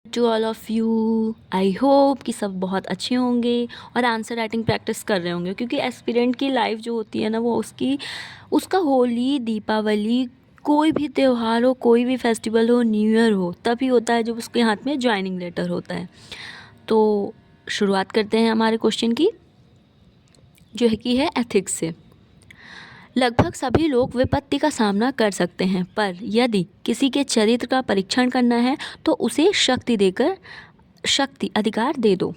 To all of you, I hope कि सब बहुत अच्छे होंगे और आंसर राइटिंग प्रैक्टिस कर रहे होंगे, क्योंकि एस्पिरेंट की लाइफ जो होती है ना, वो उसका होली, दीपावली, कोई भी त्यौहार हो, कोई भी फेस्टिवल हो, न्यू ईयर हो, तभी होता है जब उसके हाथ में ज्वाइनिंग लेटर होता है। तो शुरुआत करते हैं हमारे क्वेश्चन की, जो है कि है एथिक्स से। लगभग सभी लोग विपत्ति का सामना कर सकते हैं, पर यदि किसी के चरित्र का परीक्षण करना है तो उसे शक्ति अधिकार दे दो।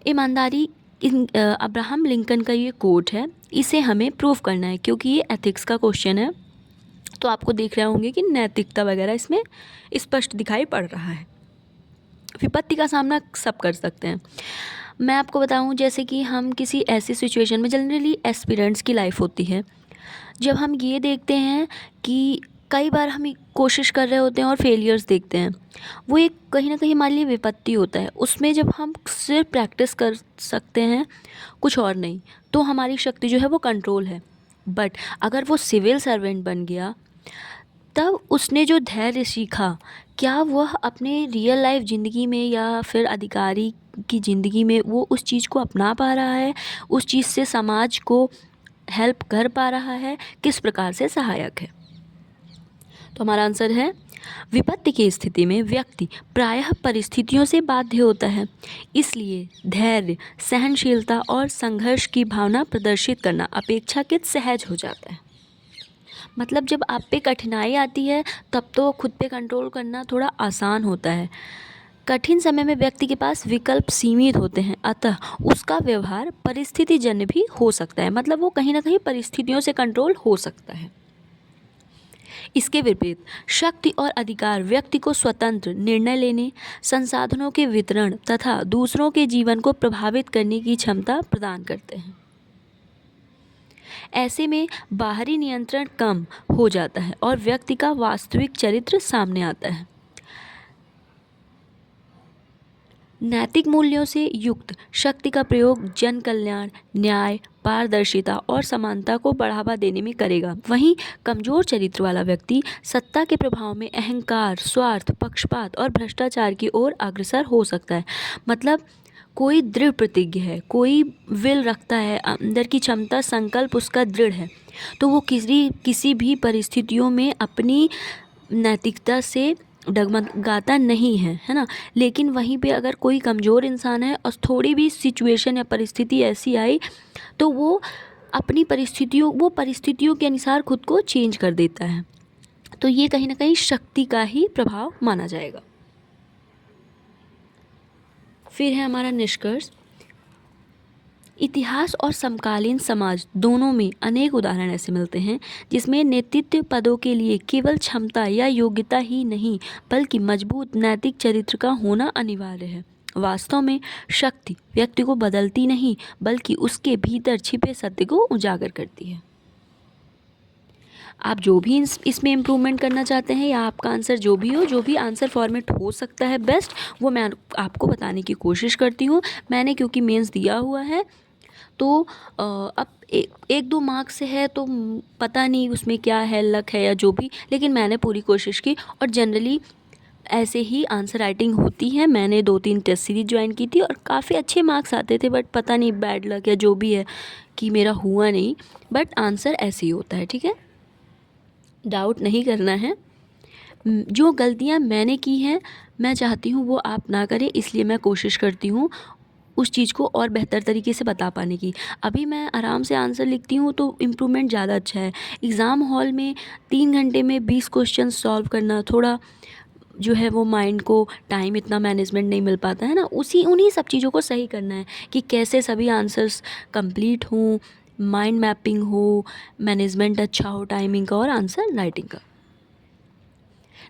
ईमानदारी अब्राहम लिंकन का ये कोट है, इसे हमें प्रूव करना है क्योंकि ये एथिक्स का क्वेश्चन है। तो आपको देख रहे होंगे कि नैतिकता वगैरह इसमें स्पष्ट दिखाई पड़ रहा है। विपत्ति का सामना सब कर सकते हैं। मैं आपको बताऊं, जैसे कि हम किसी ऐसी सिचुएशन में, जनरली एस्पिरेंट्स की लाइफ होती है, जब हम ये देखते हैं कि कई बार हम कोशिश कर रहे होते हैं और फेलियर्स देखते हैं, वो एक कहीं ना कहीं हमारे लिए विपत्ति होता है। उसमें जब हम सिर्फ प्रैक्टिस कर सकते हैं, कुछ और नहीं, तो हमारी शक्ति जो है वो कंट्रोल है। बट अगर वो सिविल सर्वेंट बन गया, तब उसने जो धैर्य सीखा, क्या वह अपने रियल लाइफ ज़िंदगी में या फिर अधिकारी की ज़िंदगी में वो उस चीज़ को अपना पा रहा है, उस चीज़ से समाज को हेल्प कर पा रहा है, किस प्रकार से सहायक है। तो हमारा आंसर है, विपत्ति की स्थिति में व्यक्ति प्रायः परिस्थितियों से बाध्य होता है, इसलिए धैर्य, सहनशीलता और संघर्ष की भावना प्रदर्शित करना अपेक्षाकृत सहज हो जाता है। मतलब जब आप पे कठिनाई आती है, तब तो खुद पे कंट्रोल करना थोड़ा आसान होता है। कठिन समय में व्यक्ति के पास विकल्प सीमित होते हैं, अतः उसका व्यवहार परिस्थितिजन्य भी हो सकता है। मतलब वो कहीं ना कहीं परिस्थितियों से कंट्रोल हो सकता है। इसके विपरीत शक्ति और अधिकार व्यक्ति को स्वतंत्र निर्णय लेने, संसाधनों के वितरण तथा दूसरों के जीवन को प्रभावित करने की क्षमता प्रदान करते हैं। ऐसे में बाहरी नियंत्रण कम हो जाता है और व्यक्ति का वास्तविक चरित्र सामने आता है। नैतिक मूल्यों से युक्त शक्ति का प्रयोग जन कल्याण, न्याय, पारदर्शिता और समानता को बढ़ावा देने में करेगा। वहीं कमजोर चरित्र वाला व्यक्ति सत्ता के प्रभाव में अहंकार, स्वार्थ, पक्षपात और भ्रष्टाचार की ओर अग्रसर हो सकता है। मतलब कोई दृढ़ प्रतिज्ञ है, कोई विल रखता है, अंदर की क्षमता, संकल्प उसका दृढ़ है, तो वो किसी भी परिस्थितियों में अपनी नैतिकता से डगमगाता नहीं है, है ना। लेकिन वहीं पे अगर कोई कमज़ोर इंसान है और थोड़ी भी सिचुएशन या परिस्थिति ऐसी आई, तो वो परिस्थितियों के अनुसार खुद को चेंज कर देता है। तो ये कहीं ना कहीं शक्ति का ही प्रभाव माना जाएगा। फिर है हमारा निष्कर्ष। इतिहास और समकालीन समाज दोनों में अनेक उदाहरण ऐसे मिलते हैं जिसमें नेतृत्व पदों के लिए केवल क्षमता या योग्यता ही नहीं, बल्कि मजबूत नैतिक चरित्र का होना अनिवार्य है। वास्तव में शक्ति व्यक्ति को बदलती नहीं, बल्कि उसके भीतर छिपे सत्य को उजागर करती है। आप जो भी इसमें इम्प्रूवमेंट करना चाहते हैं, या आपका आंसर जो भी हो, जो भी आंसर फॉर्मेट हो सकता है बेस्ट, वो मैं आपको बताने की कोशिश करती हूँ। मैंने क्योंकि मेंस दिया हुआ है, तो अब एक दो मार्क्स से है, तो पता नहीं उसमें क्या है, लक है या जो भी, लेकिन मैंने पूरी कोशिश की। और जनरली ऐसे ही आंसर राइटिंग होती है। मैंने 2-3 टेस्ट सीरीज ज्वाइन की थी और काफ़ी अच्छे मार्क्स आते थे, बट पता नहीं बैड लक या जो भी है कि मेरा हुआ नहीं, बट आंसर ऐसे ही होता है। ठीक है, डाउट नहीं करना है। जो गलतियाँ मैंने की हैं, मैं चाहती हूँ वो आप ना करें, इसलिए मैं कोशिश करती हूँ उस चीज़ को और बेहतर तरीके से बता पाने की। अभी मैं आराम से आंसर लिखती हूँ तो इम्प्रूवमेंट ज़्यादा अच्छा है। एग्ज़ाम हॉल में 3 घंटे में 20 क्वेश्चन सॉल्व करना, थोड़ा जो है वो माइंड को टाइम इतना मैनेजमेंट नहीं मिल पाता है ना। उन्हीं सब चीज़ों को सही करना है कि कैसे सभी आंसर्स कंप्लीट हों, माइंड मैपिंग हो, मैनेजमेंट अच्छा हो टाइमिंग का और आंसर राइटिंग का।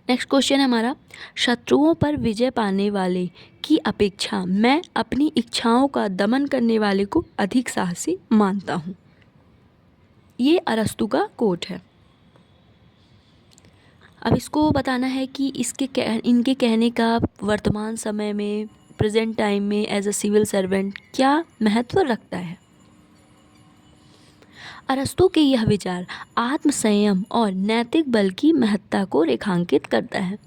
नेक्स्ट क्वेश्चन है हमारा, शत्रुओं पर विजय पाने वाले की अपेक्षा मैं अपनी इच्छाओं का दमन करने वाले को अधिक साहसी मानता हूँ। ये अरस्तु का कोट है। अब इसको बताना है कि इनके कहने का वर्तमान समय में, प्रेजेंट टाइम में एज अ सिविल सर्वेंट क्या महत्व रखता है। अरस्तू के यह विचार आत्म संयम और नैतिक बल की महत्ता को रेखांकित करता है।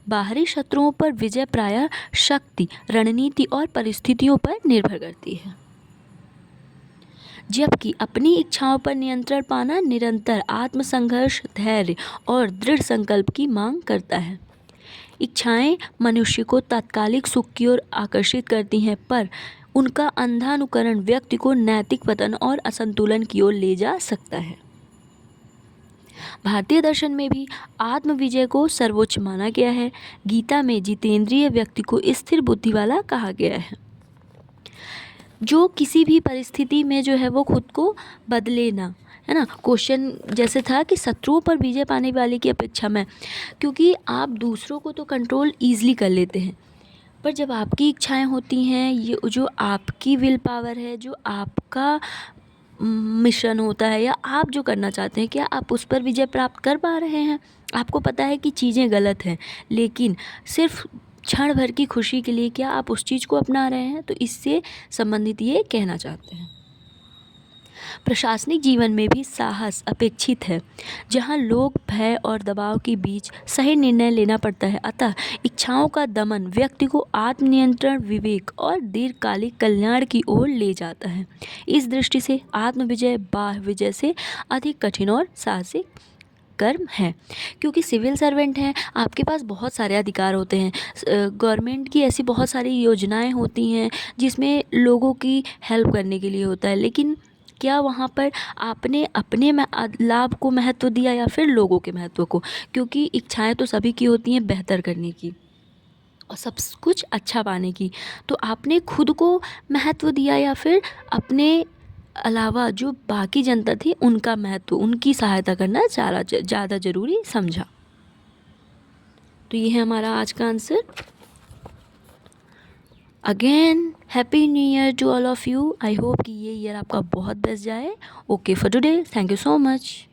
बाहरी शत्रुओं पर विजय प्रायः शक्ति, रणनीति और परिस्थितियों पर निर्भर करती है, जबकि अपनी इच्छाओं पर नियंत्रण पाना निरंतर आत्मसंघर्ष, धैर्य और दृढ़ संकल्प की मांग करता है। इच्छाएं मनुष्य को तात्कालिक सुख की ओर आकर्षित करती हैं, पर उनका अंधा अनुकरण व्यक्ति को नैतिक पतन और असंतुलन की ओर ले जा सकता है। भारतीय दर्शन में भी आत्मविजय को सर्वोच्च माना गया है। गीता में जितेंद्रिय व्यक्ति को स्थिर बुद्धि वाला कहा गया है, जो किसी भी परिस्थिति में जो है वो खुद को बदले ना, है ना। क्वेश्चन जैसे था कि शत्रुओं पर विजय पाने वाले की अपेक्षा में, क्योंकि आप दूसरों को तो कंट्रोल ईजिली कर लेते हैं, पर जब आपकी इच्छाएं होती हैं, ये जो आपकी विल पावर है, जो आपका मिशन होता है या आप जो करना चाहते हैं, क्या आप उस पर विजय प्राप्त कर पा रहे हैं? आपको पता है कि चीज़ें गलत हैं, लेकिन सिर्फ क्षण भर की खुशी के लिए क्या आप उस चीज़ को अपना रहे हैं? तो इससे संबंधित ये कहना चाहते हैं। प्रशासनिक जीवन में भी साहस अपेक्षित है, जहां लोग भय और दबाव के बीच सही निर्णय लेना पड़ता है। अतः इच्छाओं का दमन व्यक्ति को आत्मनियंत्रण, विवेक और दीर्घकालिक कल्याण की ओर ले जाता है। इस दृष्टि से आत्मविजय बाह्य विजय से अधिक कठिन और साहसिक कर्म है, क्योंकि सिविल सर्वेंट हैं, आपके पास बहुत सारे अधिकार होते हैं। गवर्नमेंट की ऐसी बहुत सारी योजनाएं होती हैं जिसमें लोगों की हेल्प करने के लिए होता है, लेकिन क्या वहाँ पर आपने अपने लाभ को महत्व दिया या फिर लोगों के महत्व को? क्योंकि इच्छाएं तो सभी की होती हैं बेहतर करने की और सब कुछ अच्छा पाने की, तो आपने खुद को महत्व दिया या फिर अपने अलावा जो बाकी जनता थी उनका महत्व, उनकी सहायता करना ज़्यादा ज़रूरी समझा? तो ये है हमारा आज का answer. Again happy new year to all of you. I hope कि ये ईयर आपका बहुत बेस्ट जाए। Okay for today, thank you so much.